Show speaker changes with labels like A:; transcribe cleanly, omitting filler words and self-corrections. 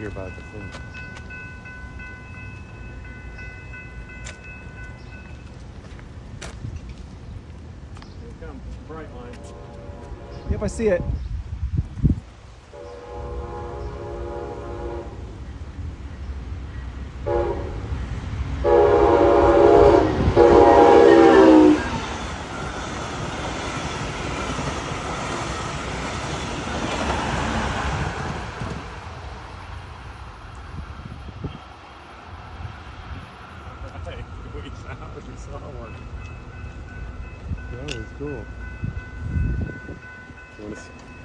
A: you're about to finish.
B: Here it comes, bright line.
A: Yep, I see it.
B: Right, we saw one.
A: That was cool. You want to see?